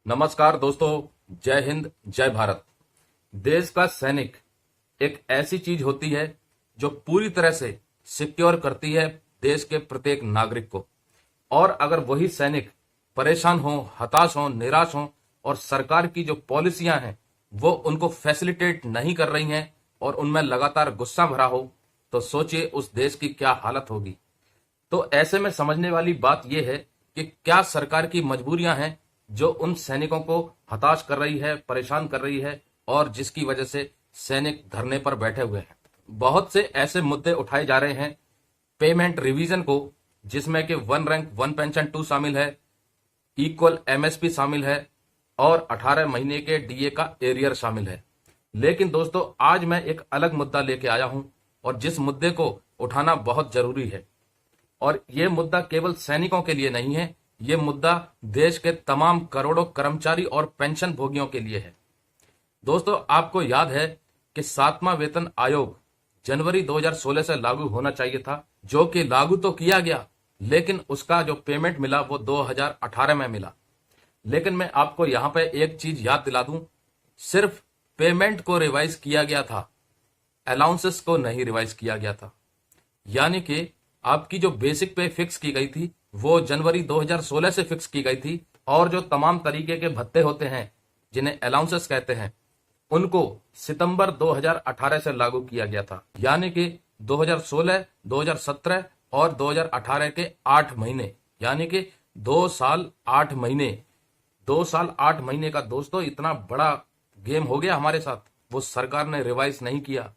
नमस्कार दोस्तों, जय हिंद जय भारत। देश का सैनिक एक ऐसी चीज होती है जो पूरी तरह से सिक्योर करती है देश के प्रत्येक नागरिक को। और अगर वही सैनिक परेशान हो, हताश हो, निराश हो और सरकार की जो पॉलिसियां हैं वो उनको फैसिलिटेट नहीं कर रही हैं और उनमें लगातार गुस्सा भरा हो, तो सोचिए उस देश की क्या हालत होगी। तो ऐसे में समझने वाली बात यह है कि क्या सरकार की मजबूरियां हैं जो उन सैनिकों को हताश कर रही है, परेशान कर रही है और जिसकी वजह से सैनिक धरने पर बैठे हुए हैं। बहुत से ऐसे मुद्दे उठाए जा रहे हैं पेमेंट रिवीजन को, जिसमें कि वन रैंक वन पेंशन 2 शामिल है, इक्वल एमएसपी शामिल है और 18 महीने के डीए का एरियर शामिल है। लेकिन दोस्तों, आज मैं एक अलग मुद्दा लेके आया हूं और जिस मुद्दे को उठाना बहुत जरूरी है। और यह मुद्दा केवल सैनिकों के लिए नहीं है, यह मुद्दा देश के तमाम करोड़ों कर्मचारी और पेंशन भोगियों के लिए है। दोस्तों, आपको याद है कि 7वां वेतन आयोग जनवरी 2016 से लागू होना चाहिए था, जो कि लागू तो किया गया, लेकिन उसका जो पेमेंट मिला वो 2018 में मिला। लेकिन मैं आपको यहां पे एक चीज याद दिला दूं, सिर्फ पेमेंट को रिवाइज किया गया था, अलाउंसेस को नहीं रिवाइज किया गया था। यानी कि आपकी जो बेसिक पे फिक्स की गई थी वो जनवरी 2016 से फिक्स की गई थी, और जो तमाम तरीके के भत्ते होते हैं जिन्हें अलाउंसेस कहते हैं उनको सितंबर 2018 से लागू किया गया था। यानी कि 2016, 2017 और 2018 के 8 महीने, यानी कि 2 साल 8 महीने, 2 साल 8 महीने का दोस्तों इतना बड़ा गेम हो गया हमारे साथ, वो सरकार ने रिवाइज नहीं किया।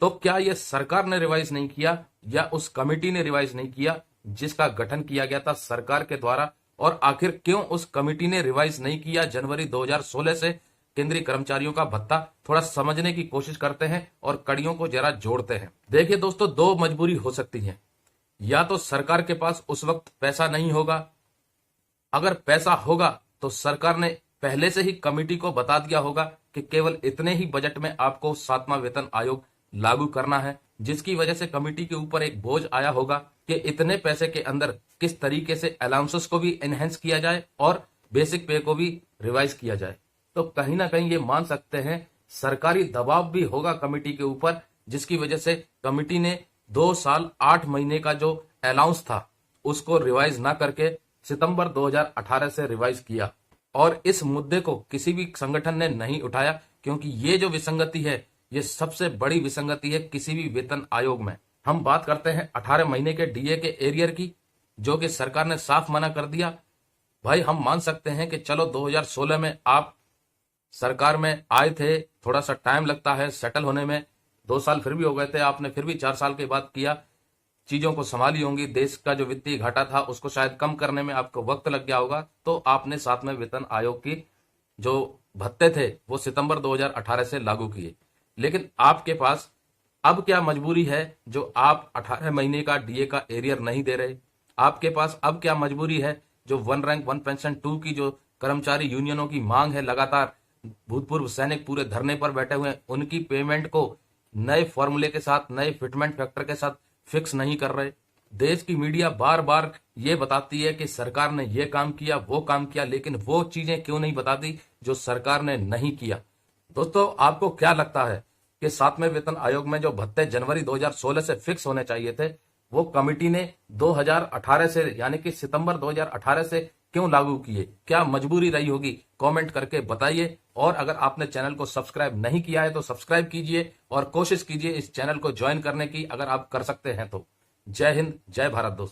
तो क्या यह सरकार ने रिवाइज नहीं किया या उस कमेटी ने रिवाइज नहीं किया जिसका गठन किया गया था सरकार के द्वारा? और आखिर क्यों उस कमेटी ने रिवाइज नहीं किया जनवरी 2016 से केंद्रीय कर्मचारियों का भत्ता? थोड़ा समझने की कोशिश करते हैं और कड़ियों को जरा जोड़ते हैं। देखिए दोस्तों, 2 मजबूरी हो सकती है। या तो सरकार के पास उस वक्त पैसा नहीं होगा, अगर पैसा होगा तो सरकार ने पहले से ही कमेटी को बता दिया होगा कि केवल इतने ही बजट में आपको 7वां वेतन आयोग लागू करना है, जिसकी वजह से कमेटी के ऊपर एक बोझ आया होगा कि इतने पैसे के अंदर किस तरीके से अलाउंसेस को भी एनहेंस किया जाए और बेसिक पे को भी रिवाइज किया जाए। तो कहीं ना कहीं ये मान सकते हैं सरकारी दबाव भी होगा कमेटी के ऊपर, जिसकी वजह से कमेटी ने 2 साल 8 महीने का जो अलाउंस था उसको रिवाइज ना करके सितंबर 2018 से रिवाइज किया। और इस मुद्दे को किसी भी संगठन ने नहीं उठाया, क्योंकि ये जो विसंगति है ये सबसे बड़ी विसंगति है किसी भी वेतन आयोग में। हम बात करते हैं 18 महीने के डीए के एरियर की, जो कि सरकार ने साफ मना कर दिया। भाई, हम मान सकते हैं कि चलो 2016 में आप सरकार में आए थे, थोड़ा सा टाइम लगता है सेटल होने में, 2 साल फिर भी हो गए थे, आपने फिर भी 4 साल के बाद किया, चीजों को संभाली होंगी, देश का जो वित्तीय घाटा था उसको शायद कम करने में आपको वक्त लग गया होगा, तो आपने 7वें वेतन आयोग की जो भत्ते थे वो सितंबर 2018 से लागू किए। लेकिन आपके पास अब क्या मजबूरी है जो आप 18 महीने का डीए का एरियर नहीं दे रहे? आपके पास अब क्या मजबूरी है जो वन रैंक वन पेंशन 2 की जो कर्मचारी यूनियनों की मांग है, लगातार भूतपूर्व सैनिक पूरे धरने पर बैठे हुए हैं, उनकी पेमेंट को नए फॉर्मूले के साथ, नए फिटमेंट फैक्टर के साथ फिक्स नहीं कर रहे? देश की मीडिया बार बार ये बताती है कि सरकार ने ये काम किया, वो काम किया, लेकिन वो चीजें क्यों नहीं बताती जो सरकार ने नहीं किया? दोस्तों, आपको क्या लगता है कि 7वें वेतन आयोग में जो भत्ते जनवरी 2016 से फिक्स होने चाहिए थे वो कमेटी ने 2018 से, यानी कि सितंबर 2018 से क्यों लागू किए? क्या मजबूरी रही होगी? कमेंट करके बताइए। और अगर आपने चैनल को सब्सक्राइब नहीं किया है तो सब्सक्राइब कीजिए और कोशिश कीजिए इस चैनल को ज्वाइन करने की, अगर आप कर सकते हैं तो। जय हिंद जय भारत दोस्तों।